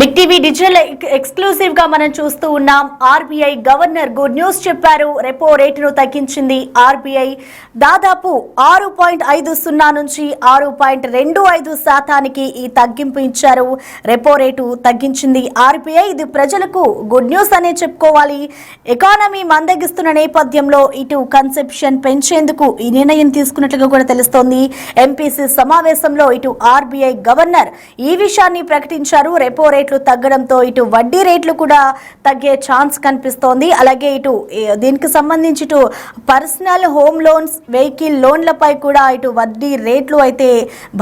Big TV digital exclusive గా మనం చూస్తూ ఉన్నాం. ఆర్బీఐ గవర్నర్ గుడ్ న్యూస్ చెప్పారు. రెపో రేటును తగ్గించింది ఆర్బీఐ. దాదాపు 6.50 నుంచి 6.25% ఈ తగ్గింపు ఇచ్చారు. రెపో రేటు తగ్గించింది ఆర్బీఐ. ఇది ప్రజలకు గుడ్ న్యూస్ అనే చెప్పుకోవాలి. ఎకానమీ మందగిస్తున్న నేపథ్యంలో ఇటు కన్సెప్షన్ పెంచేందుకు ఈ నిర్ణయం తీసుకున్నట్లుగా కూడా తెలుస్తోంది. ఎంపీసీ సమావేశంలో ఇటు ఆర్బీఐ గవర్నర్ ఈ విషయాన్ని ప్రకటించారు. రెపో రేట్లు తగ్గడంతో ఇటు వడ్డీ రేట్లు కూడా తగ్గే ఛాన్స్ కనిపిస్తోంది. అలాగే ఇటు దీనికి సంబంధించి ఇటు పర్సనల్ హోమ్ లోన్స్, వెహికల్ లోన్లపై కూడా ఇటు వడ్డీ రేట్లు అయితే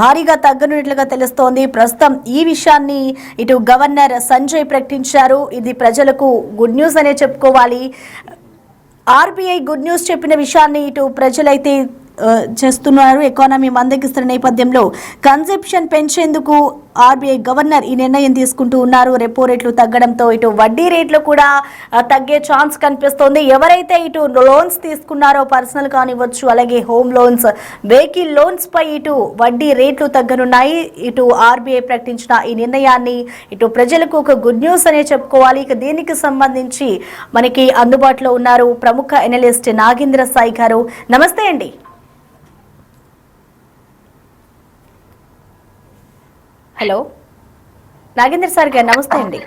భారీగా తగ్గనున్నట్లుగా తెలుస్తోంది. ప్రస్తుతం ఈ విషయాన్ని ఇటు గవర్నర్ సంజయ్ ప్రకటించారు. ఇది ప్రజలకు గుడ్ న్యూస్ అనే చెప్పుకోవాలి. ఆర్బీఐ గుడ్ న్యూస్ చెప్పిన విషయాన్ని ఇటు ప్రజలైతే చేస్తున్నారు. ఎకానమీ మందగిస్తున్న నేపథ్యంలో కన్సెప్షన్ పెంచేందుకు ఆర్బీఐ గవర్నర్ ఈ నిర్ణయం తీసుకుంటూ ఉన్నారు. రెపో రేట్లు తగ్గడంతో ఇటు వడ్డీ రేట్లు కూడా తగ్గే ఛాన్స్ కనిపిస్తోంది. ఎవరైతే ఇటు లోన్స్ తీసుకున్నారో పర్సనల్ కానివ్వచ్చు, అలాగే హోమ్ లోన్స్, వెహికల్ లోన్స్ పై ఇటు వడ్డీ రేట్లు తగ్గనున్నాయి. ఇటు ఆర్బీఐ ప్రకటించిన ఈ నిర్ణయాన్ని ఇటు ప్రజలకు ఒక గుడ్ న్యూస్ అనే చెప్పుకోవాలి. ఇక దీనికి సంబంధించి మనకి అందుబాటులో ఉన్నారు ప్రముఖ ఎనలిస్ట్ నాగేంద్ర సాయి గారు. నమస్తే అండి. హలో నాగేంద్ర సార్ గారు, నమస్తే అండి.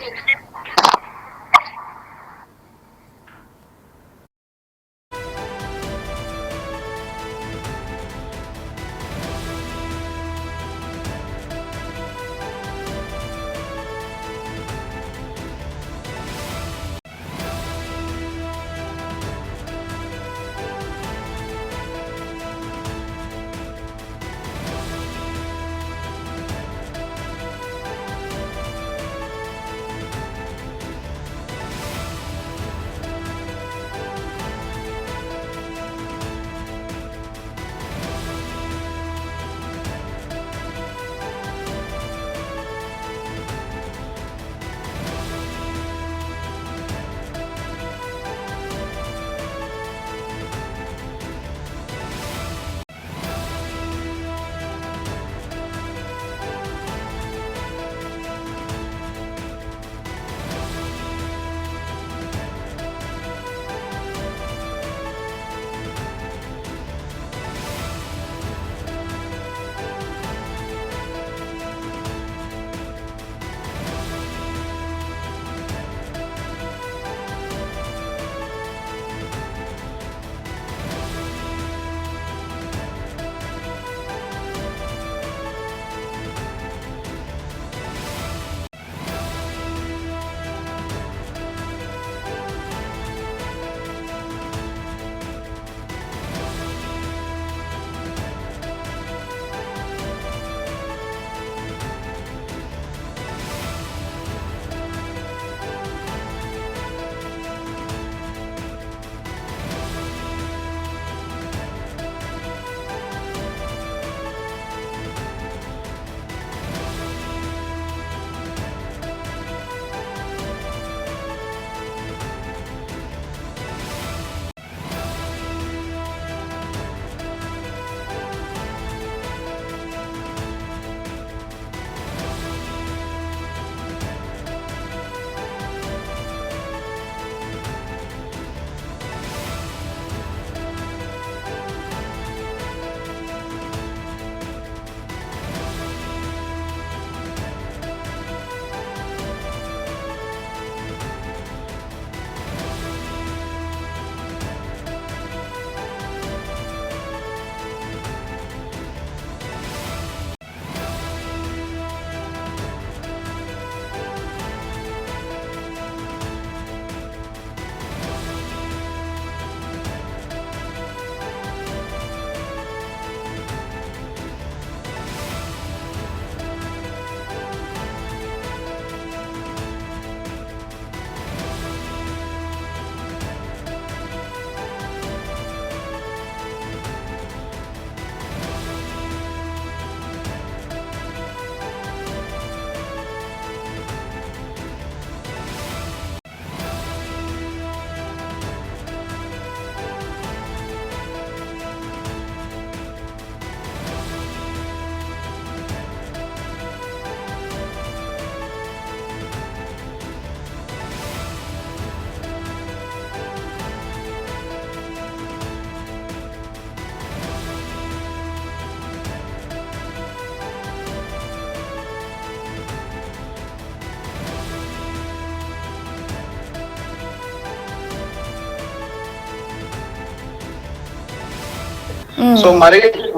సో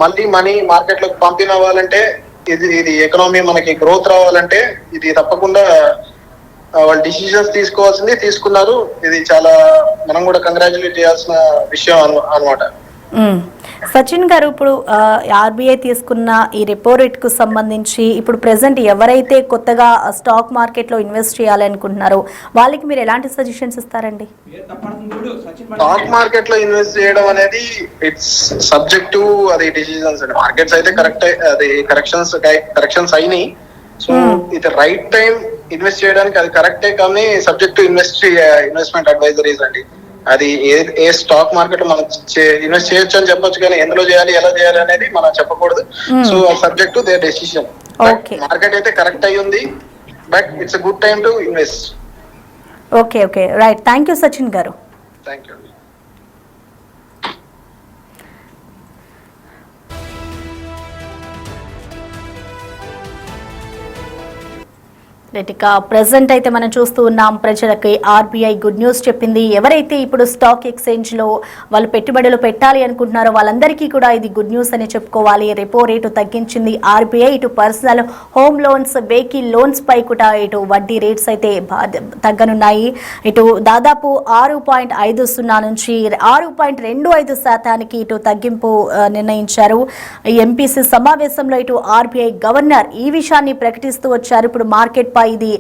మళ్ళీ మనీ మార్కెట్ లోకి పంపినవ్వాలంటే ఇది ఎకనామీ మనకి గ్రోత్ రావాలంటే ఇది తప్పకుండా వాళ్ళు డిసిజన్స్ తీసుకున్నారు. ఇది చాలా మనం కూడా కంగ్రాచులేట్ చేయాల్సిన విషయం అనమాట. సచిన్ గారు, ఇప్పుడు ఆర్బీఐ తీసుకున్న ఈ రెపో రేట్ కు సంబంధించి ఇప్పుడు ప్రెసెంట్ ఎవరైతే కొత్తగా స్టాక్ మార్కెట్ లో ఇన్వెస్ట్ చేయాలనుకుంటున్నారో వాళ్ళకి మీరు ఎలాంటి సజెషన్స్ ఇస్తారండి? స్టాక్ మార్కెట్ లో ఇన్వెస్ట్ చేయడం అనేది ఇట్స్ సబ్జెక్ట్ టు అది డిసిజన్స్ అండి. మార్కెట్స్ అయితే అది కరెక్షన్స్ అయినాయి. సో ఇది రైట్ టైం ఇన్వెస్ట్ చేయడానికి అది కరెక్టే, కానీ సబ్జెక్ట్ టు ఇన్వెస్ట్మెంట్ అడ్వైజరీస్ అండి. అది ఏ స్టాక్ మార్కెట్ మనం ఇన్వెస్ట్ చేయొచ్చు అని చెప్పొచ్చు, కానీ ఎందులో చేయాలి ఎలా చేయాలి అనేది మనం చెప్పకూడదు. So subject to their decision. Market అయితే కరెక్ట్ అయి ఉంది, but it's good time to invest. Okay right. Thank you Sachin గారు. Thank you. ఇక ప్రెసెంట్ అయితే మనం చూస్తూ ఉన్నాం, ప్రజలకి ఆర్బీఐ గుడ్ న్యూస్ చెప్పింది. ఎవరైతే ఇప్పుడు స్టాక్ ఎక్స్చేంజ్ లో వాళ్ళు పెట్టుబడులు పెట్టాలి అనుకుంటున్నారో వాళ్ళందరికీ కూడా ఇది గుడ్ న్యూస్ అని చెప్పుకోవాలి. రెపో రేటు తగ్గించింది ఆర్బీఐ. ఇటు personal home loans, vehicle loans పై కూడా ఇటు వడ్డీ రేట్స్ అయితే తగ్గనున్నాయి. ఇటు దాదాపు 6.50 నుంచి 6.25% ఇటు తగ్గింపు నిర్ణయించారు. ఎంపీసీ సమావేశంలో ఇటు ఆర్బీఐ గవర్నర్ ఈ విషయాన్ని ప్రకటిస్తూ వచ్చారు. ఇప్పుడు మార్కెట్ పై ఇది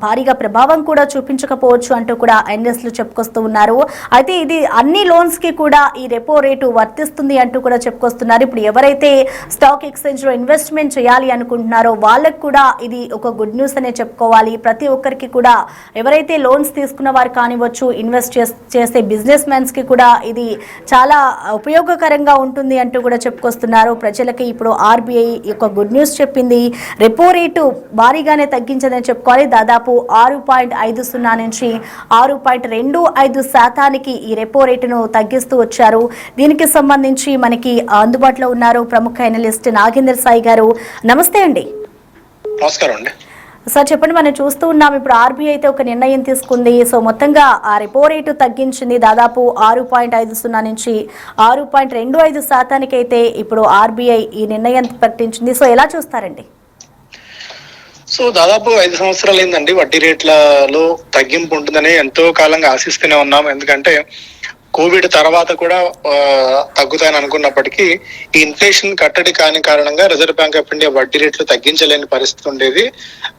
భారీగా ప్రభావం కూడా చూపించకపోవచ్చు అంటూ కూడా ఎన్ఎస్లు చెప్పుకొస్తూ ఉన్నారు. అయితే ఇది అన్ని లోన్స్ కి కూడా ఈ రెపో రేటు వర్తిస్తుంది అంటూ కూడా చెప్పుకొస్తున్నారు. ఇప్పుడు ఎవరైతే స్టాక్ ఎక్స్చేంజ్ లో ఇన్వెస్ట్మెంట్ చేయాలి అనుకుంటున్నారో వాళ్ళకు కూడా ఇది ఒక గుడ్ న్యూస్ అనే చెప్పుకోవాలి. ప్రతి ఒక్కరికి కూడా ఎవరైతే లోన్స్ తీసుకున్న వారు కానివచ్చు, ఇన్వెస్ట్ చేసే బిజినెస్ మెన్స్ కి కూడా ఇది చాలా ఉపయోగకరంగా ఉంటుంది అంటూ కూడా చెప్పుకొస్తున్నారు. ప్రజలకి ఇప్పుడు ఆర్బీఐ ఒక గుడ్ న్యూస్ చెప్పింది. రెపో రేటు భారీగానే తగ్గించదని చెప్పుకోవాలి. దాదాపు 6.50 నుంచి 6.25% ఈ రెపో రేటును తగ్గిస్తూ వచ్చారు. దీనికి సంబంధించి మనకి అందుబాటులో ఉన్నారు ప్రముఖ ఎనలిస్ట్ నాగేంద్ర సాయి గారు. నమస్తే అండి. నమస్కారం అండి. సార్ చెప్పండి, మనం చూస్తూ ఉన్నాం ఇప్పుడు ఆర్బీఐ అయితే ఒక నిర్ణయం తీసుకుంది. సో మొత్తంగా ఆ రెపో రేటు తగ్గించింది. దాదాపు 6.50 నుంచి 6.25% అయితే ఇప్పుడు ఆర్బీఐ ఈ నిర్ణయం ప్రకటించింది. సో ఎలా చూస్తారండి? సో దాదాపు 5 సంవత్సరాలు అయిందండి వడ్డీ రేట్లలో తగ్గింపు ఉంటుందని ఎంతో కాలంగా ఆశిస్తూనే ఉన్నాం. ఎందుకంటే కోవిడ్ తర్వాత కూడా తగ్గుతాయని అనుకున్నప్పటికీ ఈ ఇన్ఫ్లేషన్ కట్టడి కాని కారణంగా రిజర్వ్ బ్యాంక్ ఆఫ్ ఇండియా వడ్డీ రేట్లు తగ్గించలేని పరిస్థితి ఉండేది.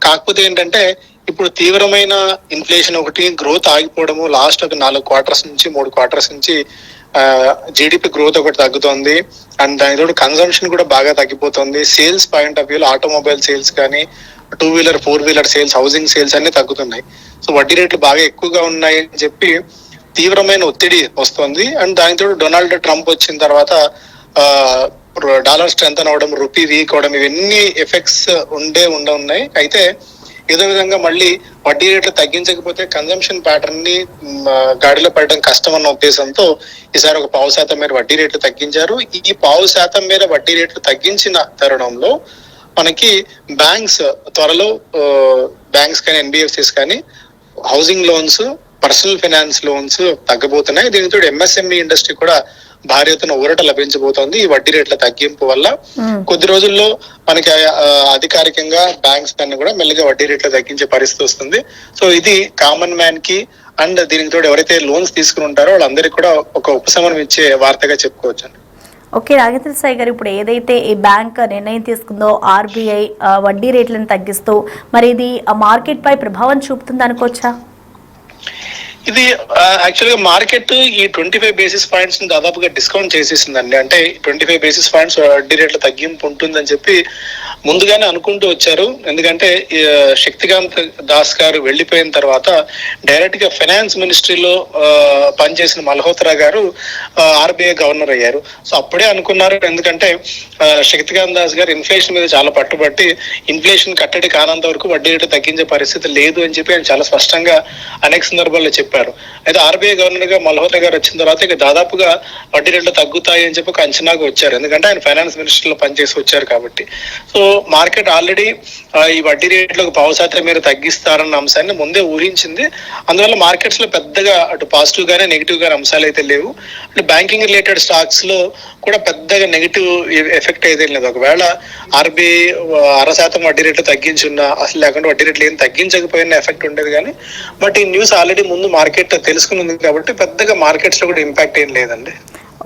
కాకపోతే ఏంటంటే ఇప్పుడు తీవ్రమైన ఇన్ఫ్లేషన్ ఒకటి, గ్రోత్ ఆగిపోవడము, లాస్ట్ ఒక 4 క్వార్టర్స్ నుంచి 3 క్వార్టర్స్ నుంచి జీడిపి గ్రోత్ ఒకటి తగ్గుతోంది. అండ్ దానితో కన్సంప్షన్ కూడా బాగా తగ్గిపోతుంది. సేల్స్ పాయింట్ ఆఫ్ వ్యూలో ఆటోమొబైల్ సేల్స్ కానీ, 2-వీలర్ 4-వీలర్ సేల్స్, హౌసింగ్ సేల్స్ అన్ని తగ్గుతున్నాయి. సో వడ్డీ రేట్లు బాగా ఎక్కువగా ఉన్నాయి అని చెప్పి తీవ్రమైన ఒత్తిడి వస్తుంది. అండ్ దానితో డొనాల్డ్ ట్రంప్ వచ్చిన తర్వాత డాలర్ స్ట్రెంత్ అవడం, రూపీ వీక్ అవడం, ఇవన్నీ ఎఫెక్ట్స్ ఉన్నాయి. అయితే ఏదో విధంగా మళ్ళీ వడ్డీ రేట్లు తగ్గించకపోతే కన్జంప్షన్ ప్యాటర్న్ ని గాడిలో పడడం కష్టం అన్న ఉద్దేశంతో ఈసారి ఒక 0.5% మేర వడ్డీ రేట్లు తగ్గించారు. ఈ 0.5% మేర వడ్డీ రేట్లు తగ్గించిన తరుణంలో మనకి బ్యాంక్స్ త్వరలో బ్యాంక్స్ కానీ, ఎన్బిఎఫ్సిస్ కానీ housing loans, personal finance loans తగ్గబోతున్నాయి. దీనితో ఎంఎస్ఎంఈ ఇండస్ట్రీ కూడా భారీ ఎత్తున ఊరట లభించబోతోంది ఈ వడ్డీ రేట్ల తగ్గింపు వల్ల. కొద్ది రోజుల్లో మనకి అధికారికంగా బ్యాంక్స్ అన్ని కూడా మెల్లిగా వడ్డీ రేట్లు తగ్గించే పరిస్థితి వస్తుంది. సో ఇది కామన్ మ్యాన్ కి అండ్ దీనికి తోడు ఎవరైతే లోన్స్ తీసుకుని ఉంటారో వాళ్ళందరికీ కూడా ఒక ఉపశమనం ఇచ్చే వార్తగా చెప్పుకోవచ్చు. ఓకే నాగేంద్ర సాయి గారు, ఇప్పుడు ఏదైతే ఈ బ్యాంక్ నిర్ణయం తీసుకుందో ఆర్బీఐ వడ్డీ రేట్లను తగ్గిస్తూ, మరి ఇది మార్కెట్ పై ప్రభావం చూపుతుంది అనుకోవచ్చా? ఇది యాక్చువల్ గా మార్కెట్ ఈ 25 బేసిస్ పాయింట్స్ దాదాపుగా డిస్కౌంట్ చేసేసిందండి. అంటే 25 బేసిస్ పాయింట్స్ వడ్డీ రేట్ల తగ్గింపు ఉంటుందని చెప్పి ముందుగానే అనుకుంటూ వచ్చారు. ఎందుకంటే శక్తికాంత్ దాస్ గారు వెళ్లిపోయిన తర్వాత డైరెక్ట్ గా ఫైనాన్స్ మినిస్ట్రీలో పనిచేసిన మల్హోత్రా గారు ఆర్బీఐ గవర్నర్ అయ్యారు. సో అప్పుడే అనుకున్నారు, ఎందుకంటే శక్తికాంత్ దాస్ గారు ఇన్ఫ్లేషన్ మీద చాలా పట్టుబట్టి ఇన్ఫ్లేషన్ కట్టడి కానంత వరకు వడ్డీ రేట్లు తగ్గించే పరిస్థితి లేదు అని చెప్పి ఆయన చాలా స్పష్టంగా అనేక సందర్భాల్లో చెప్పారు. అయితే ఆర్బీఐ గవర్నర్ గా మల్హోత్రా గారు వచ్చిన తర్వాత ఇక దాదాపుగా వడ్డీ రేట్లు తగ్గుతాయి అని చెప్పి ఒక అంచనాగా వచ్చారు. ఎందుకంటే ఆయన ఫైనాన్స్ మినిస్టర్లో పనిచేసి వచ్చారు కాబట్టి. సో మార్కెట్ ఆల్రెడీ ఈ వడ్డీ రేట్లకు 0.5% మేర తగ్గిస్తారన్న అంశాన్ని ముందే ఊహించింది. అందువల్ల మార్కెట్స్ లో పెద్దగా అటు పాజిటివ్ గానే నెగిటివ్ గానే అంశాలు అయితే లేవు. అంటే బ్యాంకింగ్ రిలేటెడ్ స్టాక్స్ లో కూడా పెద్దగా నెగిటివ్ ఎఫెక్ట్ అయితే లేదు. ఒకవేళ ఆర్బీఐ 0.5% వడ్డీ రేట్లు తగ్గించున్నా, అసలు లేకుండా వడ్డీ రేట్లు ఏం తగ్గించకపోయినా ఎఫెక్ట్ ఉండేది కానీ, బట్ ఈ న్యూస్ ఆల్రెడీ ముందు మార్కెట్ తెలుసుకుని ఉంది కాబట్టి పెద్దగా మార్కెట్స్ లో కూడా ఇంపాక్ట్ ఏం లేదండి.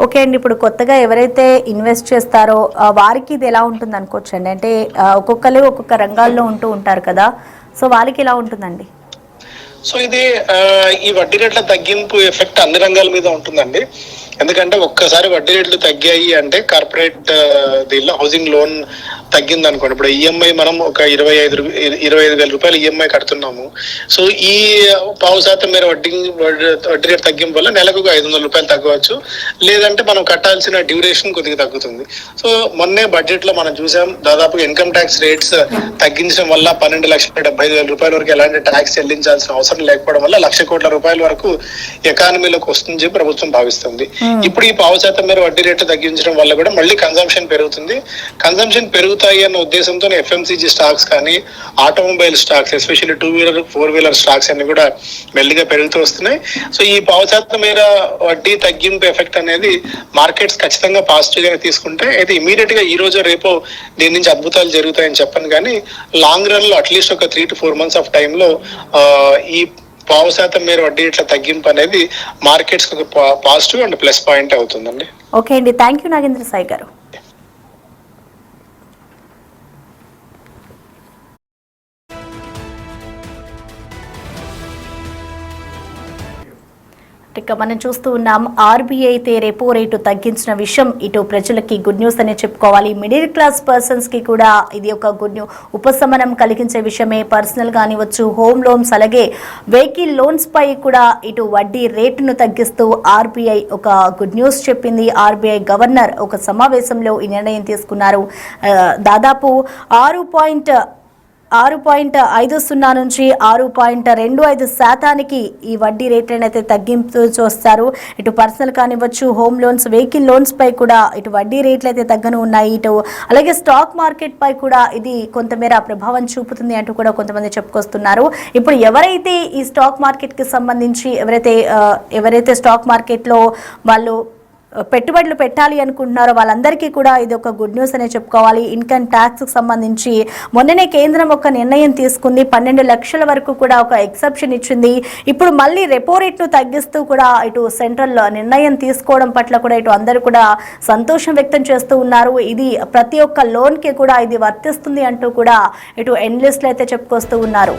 ఓకే అండి, ఇప్పుడు కొత్తగా ఎవరైతే ఇన్వెస్ట్ చేస్తారో వారికి ఇది ఎలా ఉంటుంది అనుకోవచ్చు అండి? అంటే ఒక్కొక్కరు ఒక్కొక్క రంగాల్లో ఉంటూ ఉంటారు కదా, సో వాళ్ళకి ఎలా ఉంటుందండి? సో ఇది ఈ వడ్డీ రేట్ల తగ్గింపు ఎఫెక్ట్ అన్ని రంగాల మీద ఉంటుందండి. ఎందుకంటే ఒక్కసారి వడ్డీ రేట్లు తగ్గాయి అంటే కార్పొరేట్ దీనిలో హౌసింగ్ లోన్ తగ్గింది అనుకోండి, ఇప్పుడు ఈఎంఐ మనం ఒక 25,000 రూపాయలు ఈఎంఐ కడుతున్నాము. సో ఈ 0.5% మేర వడ్డీ రేట్ తగ్గింపు వల్ల నెలకు 500 రూపాయలు తగ్గవచ్చు, లేదంటే మనం కట్టాల్సిన డ్యూరేషన్ కొద్దిగా తగ్గుతుంది. సో మొన్నే బడ్జెట్ లో మనం చూసాం, దాదాపుగా ఇన్కమ్ ట్యాక్స్ రేట్స్ తగ్గించడం వల్ల 12,75,000 రూపాయల వరకు ఎలాంటి ట్యాక్స్ చెల్లించాల్సిన అవసరం లేకపోవడం వల్ల 1,00,00,000 కోట్ల రూపాయల వరకు ఎకానమీలోకి వస్తుందని చెప్పి ప్రభుత్వం భావిస్తుంది. ఇప్పుడు ఈ 0.5% మేర వడ్డీ రేట్లు తగ్గించడం వల్ల కూడా మళ్ళీ కన్సంప్షన్ పెరుగుతుంది. కన్సంప్షన్ పెరుగుతాయి అన్న ఉద్దేశంతో ఎఫ్ఎంసీజీ స్టాక్స్ కానీ, ఆటోమొబైల్ స్టాక్స్, ఎస్పెషల్లీ 2-వీలర్ 4-వీలర్ స్టాక్స్ అన్ని కూడా మెల్లిగా పెరుగుతూ వస్తున్నాయి. సో ఈ 0.5% మేర వడ్డీ తగ్గింపు ఎఫెక్ట్ అనేది మార్కెట్స్ ఖచ్చితంగా పాజిటివ్ గానే తీసుకుంటే, అయితే ఇమీడియట్ గా ఈ రోజు రేపు దీని నుంచి అద్భుతాలు జరుగుతాయని చెప్పను కానీ, లాంగ్ రన్ లో అట్లీస్ట్ ఒక 3 to 4 months ఆఫ్ టైమ్ లో ఈ 0.5% మేర వడ్డీ రేట్ల తగ్గింపు అనేది మార్కెట్స్ ఒక పాజిటివ్ అండ్ ప్లస్ పాయింట్ అవుతుందండి. ఓకే అండి, థ్యాంక్ యూ నాగేంద్ర సాయి గారు. ఇక మనం చూస్తూ ఉన్నాం, ఆర్బీఐ అయితే రెపో రేటు తగ్గించిన విషయం ఇటు ప్రజలకి గుడ్ న్యూస్ అనే చెప్పుకోవాలి. మిడిల్ క్లాస్ పర్సన్స్ కి కూడా ఇది ఒక గుడ్ న్యూస్, ఉపశమనం కలిగించే విషయమే. పర్సనల్ కానివచ్చు, హోమ్ లోన్స్, అలాగే వెహికల్ లోన్స్ పై కూడా ఇటు వడ్డీ రేటును తగ్గిస్తూ ఆర్బీఐ ఒక గుడ్ న్యూస్ చెప్పింది. ఆర్బీఐ గవర్నర్ ఒక సమావేశంలో ఈ నిర్ణయం తీసుకున్నారు. దాదాపు 6.50 నుంచి 6.25% ఈ వడ్డీ రేట్లను అయితే తగ్గింపు చూస్తారు. ఇటు పర్సనల్ కానివ్వచ్చు, హోమ్ లోన్స్, వెహికల్ లోన్స్ పై కూడా ఇటు వడ్డీ రేట్లు అయితే తగ్గను ఉన్నాయి. ఇటు అలాగే స్టాక్ మార్కెట్ పై కూడా ఇది కొంతమేర ప్రభావం చూపుతుంది అంటూ కూడా కొంతమంది చెప్పుకొస్తున్నారు. ఇప్పుడు ఎవరైతే ఈ స్టాక్ మార్కెట్ కి సంబంధించి ఎవరైతే స్టాక్ మార్కెట్ లో వాళ్ళు పెట్టుబడులు పెట్టాలి అనుకుంటున్నారో వాళ్ళందరికీ కూడా ఇది ఒక గుడ్ న్యూస్ అనే చెప్పుకోవాలి. ఇన్కమ్ ట్యాక్స్ కి సంబంధించి మొన్ననే కేంద్రం ఒక నిర్ణయం తీసుకుంది. 12 లక్షల వరకు కూడా ఒక ఎక్సెప్షన్ ఇచ్చింది. ఇప్పుడు మళ్ళీ రెపో రేట్ను తగ్గిస్తూ కూడా ఇటు సెంట్రల్ నిర్ణయం తీసుకోవడం పట్ల కూడా ఇటు అందరూ కూడా సంతోషం వ్యక్తం చేస్తూ ఉన్నారు. ఇది ప్రతి ఒక్క లోన్ కి కూడా ఇది వర్తిస్తుంది అంటూ కూడా ఇటు ఎనలిస్టులు అయితే చెప్పుకొస్తూ ఉన్నారు.